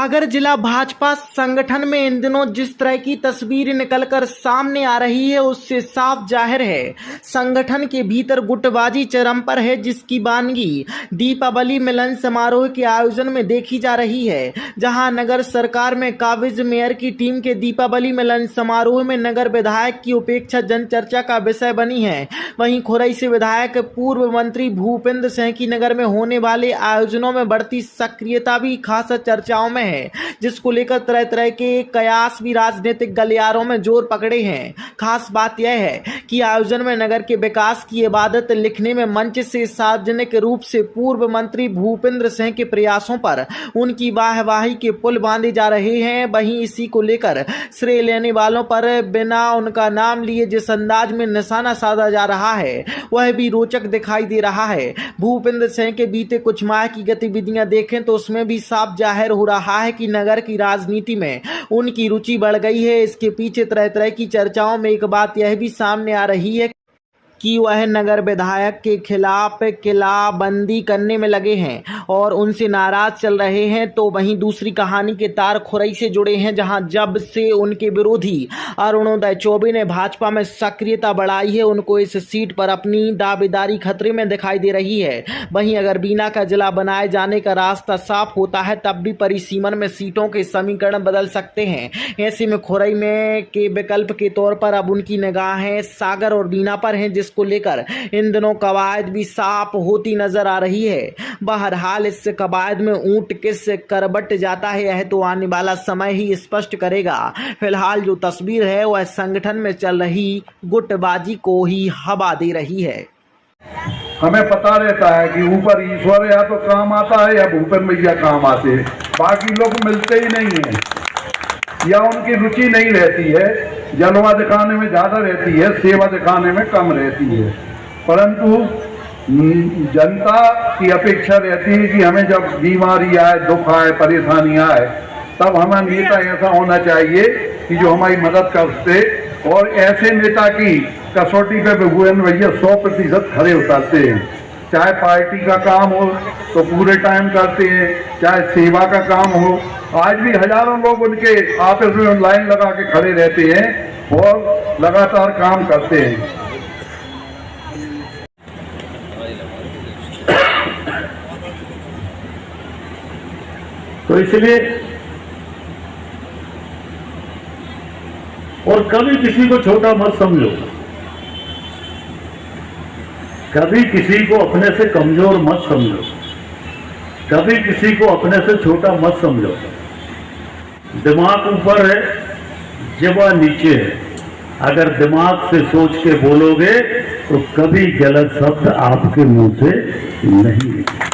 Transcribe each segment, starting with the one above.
सागर जिला भाजपा संगठन में इन दिनों जिस तरह की तस्वीर निकलकर सामने आ रही है उससे साफ जाहिर है संगठन के भीतर गुटबाजी चरम पर है, जिसकी वानगी दीपावली मिलन समारोह के आयोजन में देखी जा रही है। जहां नगर सरकार में काबिज मेयर की टीम के दीपावली मिलन समारोह में नगर विधायक की उपेक्षा जनचर्चा का विषय बनी है। वहीं खुरई से विधायक पूर्व मंत्री भूपेंद्र सिंह की नगर में होने वाले आयोजनों में बढ़ती सक्रियता भी खास चर्चाओं में है, जिसको लेकर तरह तरह के कयास भी राजनीतिक गलियारों में जोर पकड़े हैं। खास बात यह है कि आयोजन में नगर के विकास की इबादत लिखने में मंच से सार्वजनिक रूप से पूर्व मंत्री भूपेंद्र सिंह के प्रयासों पर उनकी वाहवाही के पुल बांधे जा रहे हैं। वहीं इसी को लेकर श्रेय लेने वालों पर बिना उनका नाम लिए जिस अंदाज में निशाना साधा जा रहा है वह भी रोचक दिखाई दे रहा है। भूपेंद्र सिंह के बीते कुछ माह की गतिविधियां देखें तो उसमें भी साफ जाहिर हो रहा है कि नगर की राजनीति में उनकी रुचि बढ़ गई है। इसके पीछे तरह तरह की चर्चाओं में एक बात यह भी सामने आ रही है कि वह नगर विधायक के खिलाफ किलाबंदी करने में लगे हैं और उनसे नाराज चल रहे हैं। तो वहीं दूसरी कहानी के तार खुरई से जुड़े हैं, जहां जब से उनके विरोधी अरुणोदय चौबे ने भाजपा में सक्रियता बढ़ाई है, उनको इस सीट पर अपनी दावेदारी खतरे में दिखाई दे रही है। वहीं अगर बीना का जिला बनाए जाने का रास्ता साफ होता है तब भी परिसीमन में सीटों के समीकरण बदल सकते हैं। ऐसे में खुरई में के विकल्प के तौर पर अब उनकी निगाहें सागर और बीना पर हैं, को लेकर इन दिनों कवायद भी साफ होती नजर आ रही है। बहरहाल इस कवायद में ऊंट किस करबट जाता है यह तो आने वाला समय ही स्पष्ट करेगा। फिलहाल जो तस्वीर है वह संगठन में चल रही गुटबाजी को ही हवा दे रही है। हमें पता रहता है कि ऊपर ईश्वर या तो काम आता है या भूपेंद्र भैया काम आते हैं, बाकी लोग मिलते ही नहीं है या उनकी रुचि नहीं रहती है। जलवा दिखाने में ज़्यादा रहती है, सेवा दिखाने में कम रहती है। परंतु जनता की अपेक्षा रहती है कि हमें जब बीमारी आए, दुख आए, परेशानी आए तब हमें नेता ऐसा होना चाहिए कि जो हमारी मदद कर सके। और ऐसे नेता की कसौटी पे भूपेंद्र भैया 100% खड़े उतरते हैं। चाहे पार्टी का काम हो तो पूरे टाइम करते हैं, चाहे सेवा का काम हो। आज भी हजारों लोग उनके ऑफिस में लाइन लगा के खड़े रहते हैं और लगातार काम करते हैं। तो इसलिए और कभी किसी को छोटा मत समझो, कभी किसी को अपने से कमजोर मत समझो, कभी किसी को अपने से छोटा मत समझो। दिमाग ऊपर है, ज़बान नीचे है। अगर दिमाग से सोच के बोलोगे तो कभी गलत शब्द आपके मुंह से नहीं निकलेगा।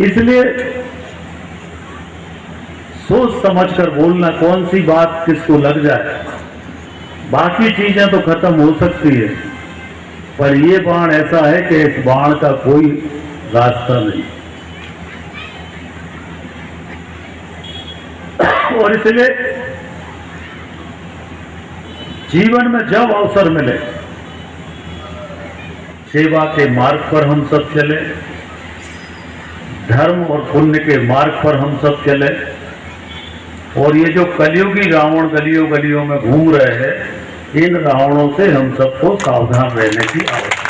इसलिए सोच समझकर बोलना, कौन सी बात किसको लग जाए। बाकी चीजें तो खत्म हो सकती है, पर यह बाण ऐसा है कि इस बाण का कोई रास्ता नहीं। और इसलिए जीवन में जब अवसर मिले सेवा के मार्ग पर हम सब चले, धर्म और पुण्य के मार्ग पर हम सब चले। और ये जो कलयुगी रावण गलियों गलियों में घूम रहे हैं, इन रावणों से हम सबको सावधान रहने की आवश्यकता है।